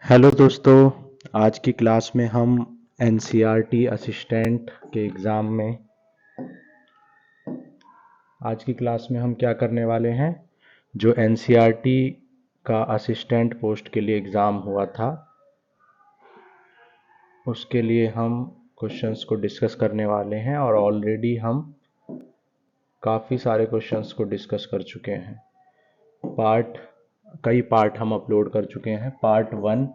Hello दोस्तों। आज की क्लास में हम एनसीईआरटी असिस्टेंट के एग्ज़ाम में आज की क्लास में हम क्या करने वाले हैं। जो एनसीईआरटी का असिस्टेंट पोस्ट के लिए एग्ज़ाम हुआ था उसके लिए हम क्वेश्चंस को डिस्कस करने वाले हैं और ऑलरेडी हम काफ़ी सारे क्वेश्चंस को डिस्कस कर चुके हैं। कई पार्ट हम अपलोड कर चुके हैं। पार्ट 1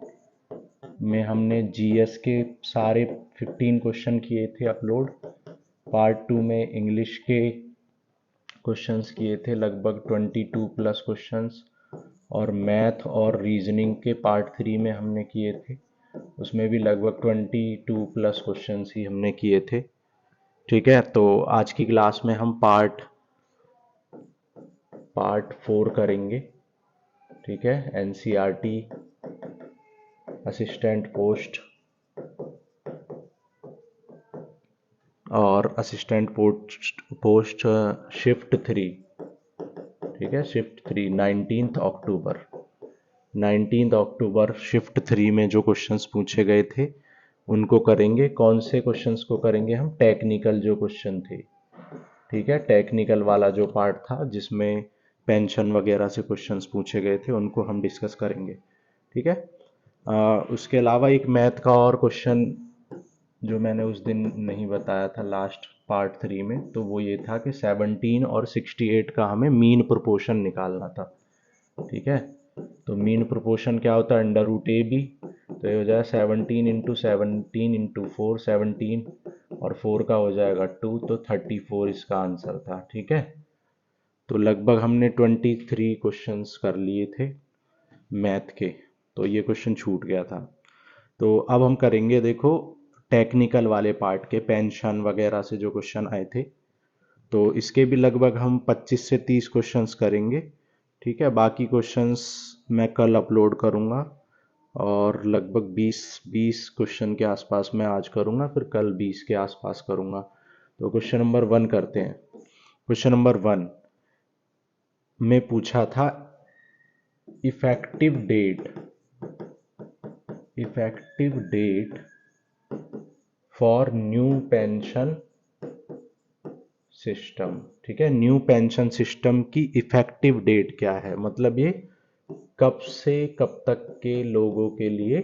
में हमने जीएस के सारे 15 क्वेश्चन किए थे अपलोड। पार्ट 2 में इंग्लिश के क्वेश्चंस किए थे लगभग 22 प्लस क्वेश्चंस, और मैथ और रीजनिंग के पार्ट 3 में हमने किए थे, उसमें भी लगभग 22 प्लस क्वेश्चंस ही हमने किए थे। ठीक है, तो आज की क्लास में हम पार्ट 4 करेंगे। ठीक है, एनसीईआरटी असिस्टेंट पोस्ट और असिस्टेंट पोस्ट शिफ्ट 3। ठीक है, शिफ्ट 3 19 अक्टूबर शिफ्ट 3 में जो क्वेश्चंस पूछे गए थे उनको करेंगे। कौन से क्वेश्चंस को करेंगे हम? टेक्निकल जो क्वेश्चन थे। ठीक है, टेक्निकल वाला जो पार्ट था जिसमें पेंशन वगैरह से क्वेश्चंस पूछे गए थे उनको हम डिस्कस करेंगे। ठीक है, उसके अलावा एक मैथ का और क्वेश्चन जो मैंने उस दिन नहीं बताया था लास्ट पार्ट 3 में, तो वो ये था कि 17 और 68 का हमें मीन प्रोपोर्शन निकालना था। ठीक है, तो मीन प्रोपोर्शन क्या होता है? Under root A B. तो ये हो जाएगा 17 इंटू 4, 17 और 4 का हो जाएगा 2, तो 34 इसका आंसर था। ठीक है, तो लगभग हमने 23 क्वेश्चंस कर लिए थे मैथ के, तो ये क्वेश्चन छूट गया था। तो अब हम करेंगे, देखो, टेक्निकल वाले पार्ट के पेंशन वगैरह से जो क्वेश्चन आए थे, तो इसके भी लगभग हम 25 से 30 क्वेश्चंस करेंगे। ठीक है, बाकी क्वेश्चंस मैं कल अपलोड करूँगा और लगभग 20 क्वेश्चन के आसपास मैं आज करूँगा, फिर कल 20 के आसपास करूँगा। तो क्वेश्चन नंबर 1 करते हैं। क्वेश्चन नंबर 1 में पूछा था effective date for new pension system. ठीक है, न्यू पेंशन सिस्टम की इफेक्टिव डेट क्या है, मतलब ये कब से कब तक के लोगों के लिए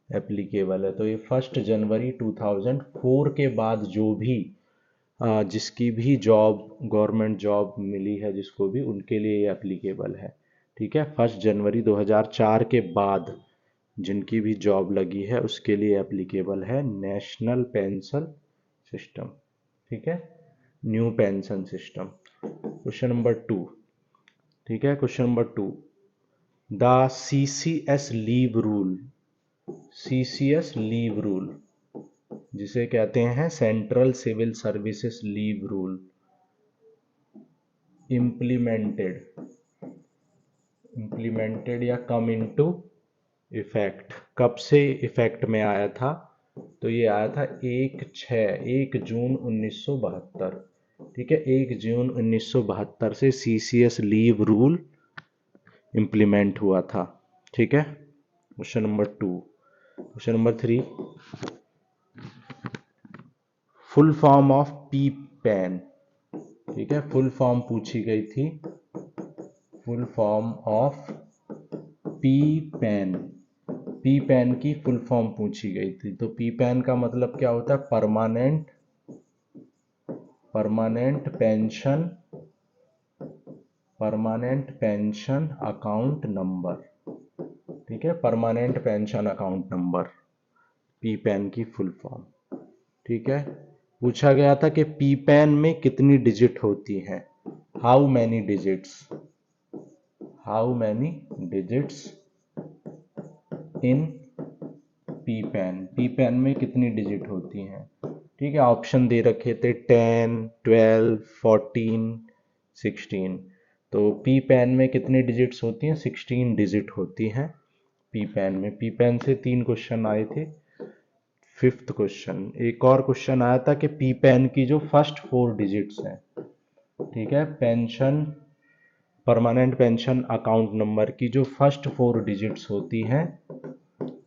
एप्लीकेबल है। तो ये 1 जनवरी 2004 के बाद जो भी जिसकी भी जॉब, गवर्नमेंट जॉब मिली है जिसको भी, उनके लिए ये एप्लीकेबल है। ठीक है, 1 जनवरी 2004 के बाद जिनकी भी जॉब लगी है उसके लिए एप्लीकेबल है नेशनल पेंशन सिस्टम। ठीक है, new pension system. Question number 2। ठीक है, question number 2, the CCS leave rule जिसे कहते हैं central civil services leave rule, implemented या कम इनटू इफेक्ट, कब से इफेक्ट में आया था? तो ये आया था 1 जून 1972। ठीक है, 1 जून 1972 से सीसीएस लीव रूल इम्प्लीमेंट हुआ था। ठीक है, question number 2। Question number 3, full form of P pan. ठीक है, फुल फॉर्म पूछी गई थी, full form of P pan. P pan की फुल फॉर्म पूछी गई थी। तो पी पैन का मतलब क्या होता है? Permanent pension account number. ठीक है, permanent pension account number, P pan की फुल फॉर्म। ठीक है, पूछा गया था कि पी पैन में कितनी डिजिट होती हैं? How many digits in P pan में कितनी डिजिट होती हैं? ठीक है, ऑप्शन दे रखे थे 10, 12, 14, 16। तो पी पैन में कितनी डिजिट्स होती हैं? 16 डिजिट होती हैं पी पैन में। पी पैन से 3 क्वेश्चन आए थे। 5th क्वेश्चन, एक और क्वेश्चन आया था कि पी पैन की जो फर्स्ट 4 डिजिट्स हैं, ठीक है, परमानेंट पेंशन अकाउंट नंबर की जो फर्स्ट 4 डिजिट्स होती हैं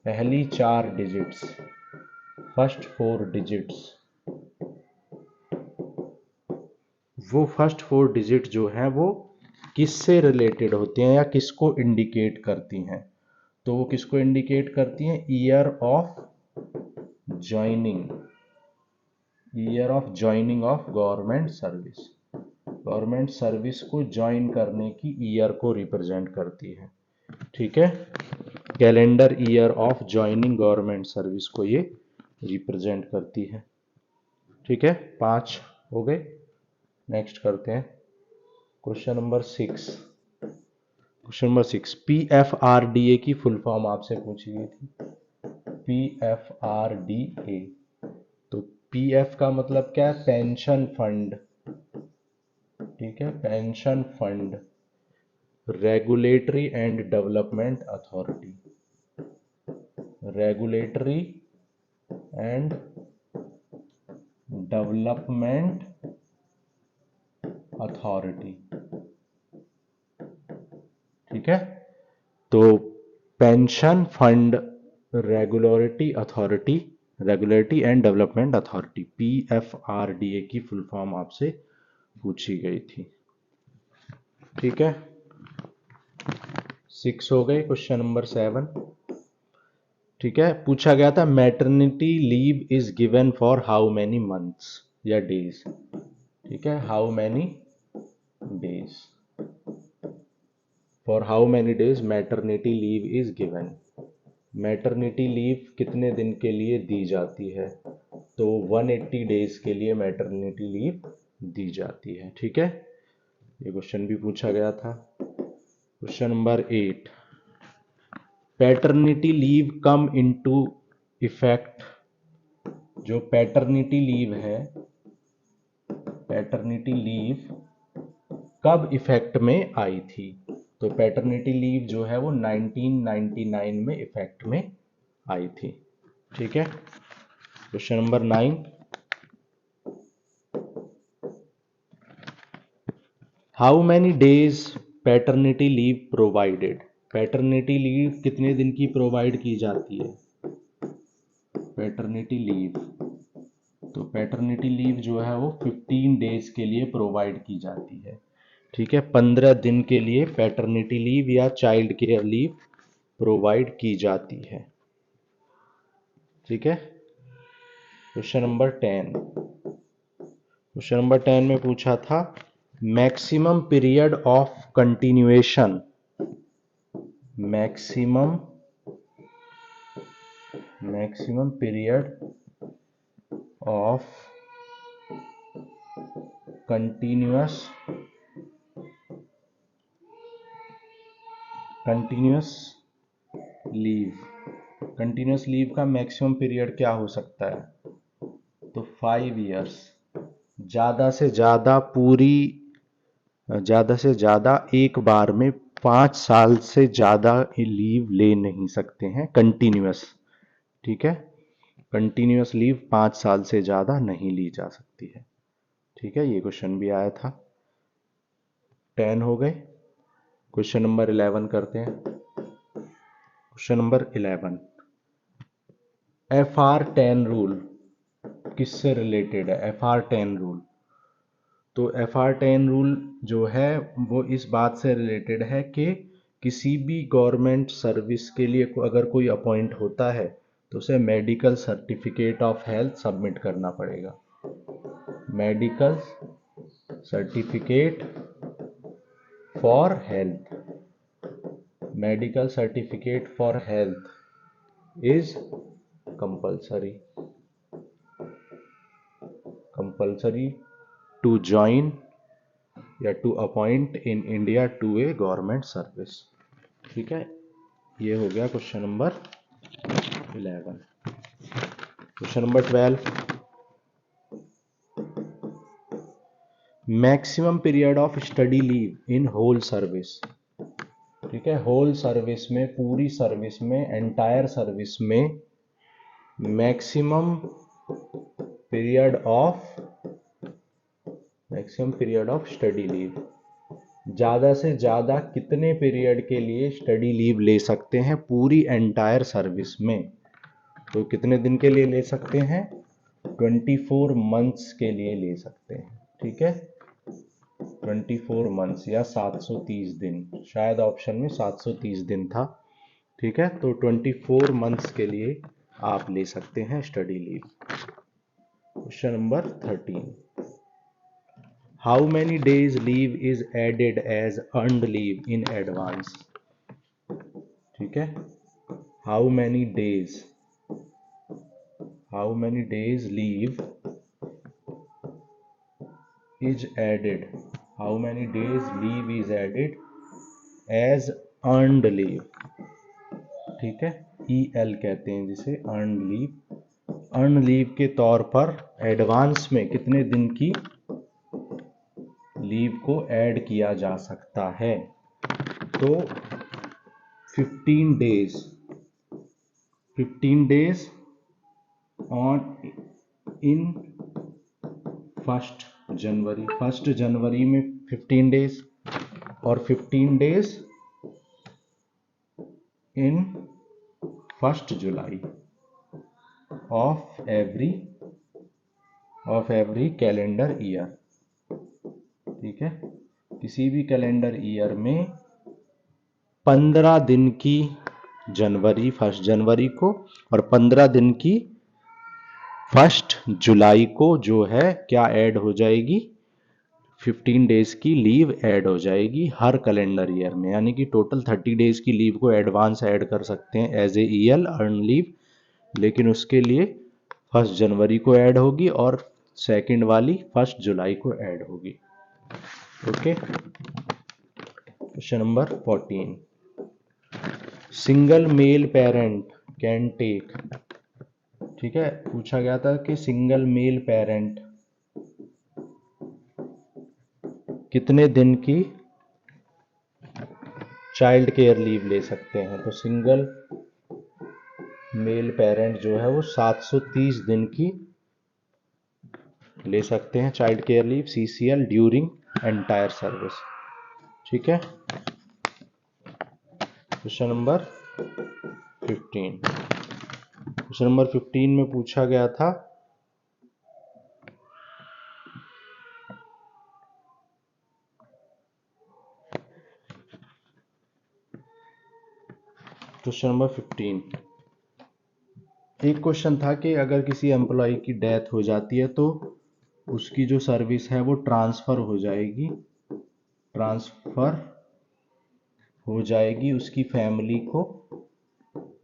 पहली 4 डिजिट्स, फर्स्ट 4 डिजिट्स, वो फर्स्ट 4 डिजिट जो है वो किससे रिलेटेड होती हैं या किसको इंडिकेट करती हैं? तो वो किसको इंडिकेट करती हैं? Year of joining, year of joining of government service, government service को ज्वाइन करने की ईयर को रिप्रेजेंट करती है। ठीक है, calendar year of joining government service को ये रिप्रेजेंट करती है। ठीक है, 5 हो गए। नेक्स्ट करते हैं question number 6। Question number 6, PFRDA की फुल फॉर्म आपसे पूछी गई थी। PFRDA, तो PF का मतलब क्या है? Pension fund. ठीक है, pension fund, regulatory and development authority, regulatory and development authority. ठीक है, तो pension fund regulatory authority, regulatory and development authority, PFRDA की फुल फॉर्म आपसे पूछी गई थी। ठीक है, 6 हो गए। Question number 7। ठीक है, पूछा गया था maternity leave is given for how many months या डेज। ठीक है, how many days, for how many days maternity leave is given. Maternity leave कितने दिन के लिए दी जाती है? तो 180 डेज के लिए मैटरनिटी लीव दी जाती है। ठीक है, ये क्वेश्चन भी पूछा गया था। Question number 8, paternity leave come into effect, जो पैटर्निटी लीव है, पैटर्निटी लीव कब इफेक्ट में आई थी? तो पैटर्निटी लीव जो है वो 1999 में इफेक्ट में आई थी। ठीक है, question number 9, how many days paternity leave provided, paternity leave कितने दिन की प्रोवाइड की जाती है? पैटर्निटी लीव, तो पैटर्निटी लीव जो है वो 15 डेज के लिए प्रोवाइड की जाती है। ठीक है, 15 दिन के लिए पैटर्निटी लीव या चाइल्ड केयर लीव प्रोवाइड की जाती है। ठीक है, क्वेश्चन नंबर 10। क्वेश्चन नंबर 10 में पूछा था maximum period of continuation, maximum period of continuous leave, continuous leave का मैक्सिमम पीरियड क्या हो सकता है? तो 5 इयर्स, ज़्यादा से ज़्यादा एक बार में 5 साल से ज़्यादा लीव ले नहीं सकते हैं कंटिन्यूअस। ठीक है, कंटिन्यूअस लीव 5 साल से ज़्यादा नहीं ली जा सकती है। ठीक है, ये क्वेश्चन भी आया था। 10 हो गए। क्वेश्चन नंबर 11 करते हैं। क्वेश्चन नंबर 11, FR10 रूल किससे रिलेटेड है? FR10 रूल, तो FR10 रूल जो है वो इस बात से रिलेटेड है कि किसी भी गवर्नमेंट सर्विस के लिए अगर कोई अपॉइंट होता है तो उसे medical certificate of health submit करना पड़ेगा। Medical certificate for health, medical certificate for health is compulsory to join या to appoint in India to a government service. ठीक है, ये हो गया question number 11। Question number 12, maximum period of study leave in whole service. ठीक है, whole service में, पूरी सर्विस में, एंटायर सर्विस में maximum period of study leave ज़्यादा से ज़्यादा कितने पीरियड के लिए स्टडी लीव ले सकते हैं पूरी एंटायर सर्विस में? तो कितने दिन के लिए ले सकते हैं? 24 मंथ्स के लिए ले सकते हैं, ठीक है। 24 मंथ्स या 730 दिन, शायद ऑप्शन में 730 दिन था, ठीक है। तो 24 मंथ्स के लिए आप ले सकते हैं study leave. Question number 13, how many days leave is added as earned leave in advance? ठीक है, how many days leave is added, how many days leave is added as earned leave, ठीक है। EL कहते हैं जिसे, earned leave। earned leave के तौर पर एडवांस में कितने दिन की लीव को ऐड किया जा सकता है? तो 15 डेज ऑन इन 1 जनवरी में 15 डेज, और 15 days in 1 July of every calendar year, ठीक है। किसी भी कैलेंडर ईयर में 15 दिन की 1 जनवरी को और 15 दिन की 1 जुलाई को जो है क्या ऐड हो जाएगी? 15 डेज की लीव ऐड हो जाएगी हर कैलेंडर ईयर में, यानी कि टोटल 30 डेज की लीव को एडवांस ऐड कर सकते हैं as a EL earn leave, लेकिन उसके लिए 1 जनवरी को ऐड होगी और सेकंड वाली 1 जुलाई को ऐड होगी, okay. Question number 14, single male parent can take, ठीक है, पूछा गया था कि सिंगल मेल पेरेंट कितने दिन की चाइल्ड केयर लीव ले सकते हैं? तो सिंगल मेल पेरेंट जो है वो 730 दिन की ले सकते हैं child care leave CCL during entire service, ठीक है। क्वेश्चन नंबर 15 में पूछा गया था क्वेश्चन नंबर 15, एक क्वेश्चन था कि अगर किसी एम्प्लॉय की डेथ हो जाती है तो उसकी जो सर्विस है वो ट्रांसफ़र हो जाएगी उसकी फैमिली को,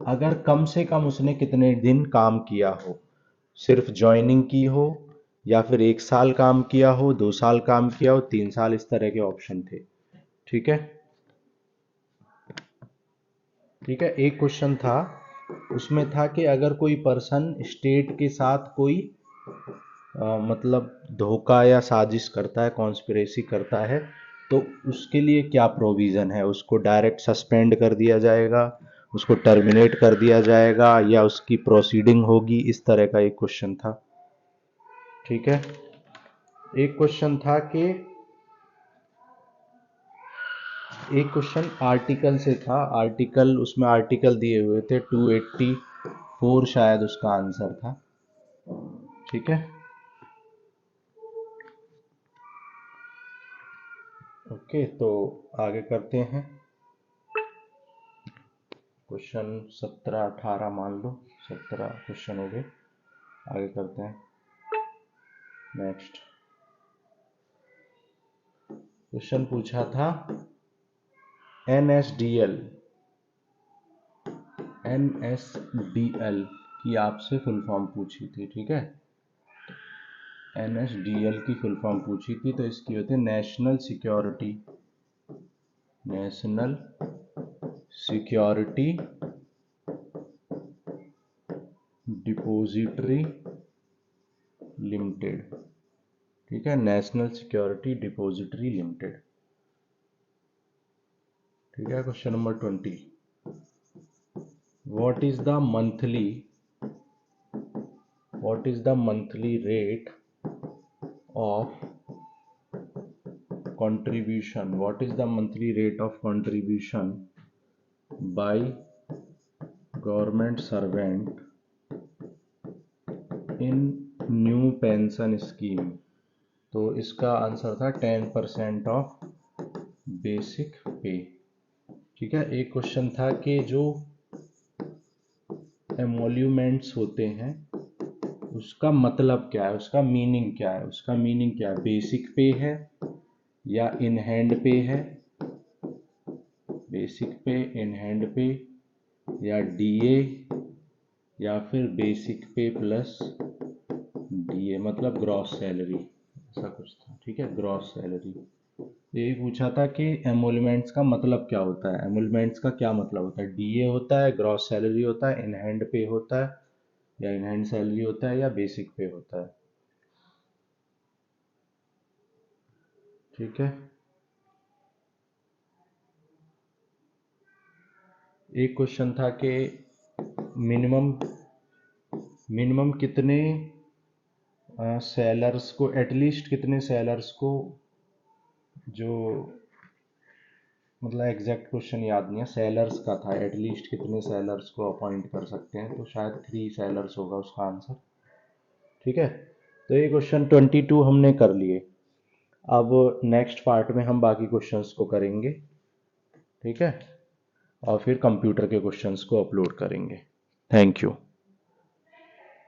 अगर कम से कम उसने कितने दिन काम किया हो, सिर्फ ज्वाइनिंग की हो या फिर 1 साल काम किया हो, 2 साल काम किया हो, 3 साल, इस तरह के ऑप्शन थे, ठीक है। एक क्वेश्चन था, उसमें था कि अगर कोई पर्सन स्टेट के साथ कोई मतलब धोखा या साजिश करता है, कॉन्स्पिरेसी करता है, तो उसके लिए क्या प्रोविज़न है? उसको डायरेक्ट सस्पेंड कर दिया जाएगा, उसको टर्मिनेट कर दिया जाएगा, या उसकी प्रोसीडिंग होगी? इस तरह का एक क्वेश्चन था, ठीक है। एक क्वेश्चन आर्टिकल से था, उसमें आर्टिकल दिए हुए थे 284 शायद उसका आंसर था, ठीक है। ओके, तो आगे करते हैं। क्वेश्चन 17 18 मान लो, 17 क्वेश्चन हो गए, आगे करते हैं। नेक्स्ट क्वेश्चन पूछा था NSDL की आपसे फुल फॉर्म पूछी थी, ठीक है। NSDL की फुल फॉर्म पूछी थी, तो इसकी होती है नेशनल सिक्योरिटी डिपॉजिटरी लिमिटेड, ठीक है, नेशनल सिक्योरिटी डिपॉजिटरी लिमिटेड, ठीक है। Question number 20, what is the monthly rate of contribution, what is the monthly rate of contribution by government servant in new pension scheme? तो इसका answer था 10% of basic पे। ठीक है, एक क्वेश्चन था कि जो एमोल्यूमेंट्स होते हैं उसका मतलब क्या है, उसका मीनिंग क्या है, उसका मीनिंग क्या है, बेसिक पे है या इन हैंड पे है, बेसिक पे, इन हैंड पे, या डीए, या फिर बेसिक पे प्लस डीए, मतलब ग्रॉस सैलरी, ऐसा कुछ था। ठीक है, ग्रॉस सैलरी। ये पूछा था कि एमोल्यूमेंट्स का मतलब क्या होता है, एमोल्यूमेंट्स का क्या मतलब होता है, डीए होता है, ग्रॉस सैलरी होता है, इन हैंड पे होता है, या इन हैंड सैलरी होता है, या बेसिक पे होता है। ठीक है, एक क्वेश्चन था कि मिनिमम मिनिमम कितने सेलर्स को, एटलीस्ट कितने सेलर्स को, जो मतलब एग्जैक्ट क्वेश्चन याद नहीं है, सेलर्स का था, एटलीस्ट कितने सेलर्स को अपॉइंट कर सकते हैं, तो शायद 3 सेलर्स होगा उसका आंसर। ठीक है, तो ये क्वेश्चन 22 हमने कर लिए। अब नेक्स्ट पार्ट में हम बाकी क्वेश्चंस को करेंगे। ठीक है, और फिर कंप्यूटर के क्वेश्चंस को अपलोड करेंगे। Thank you.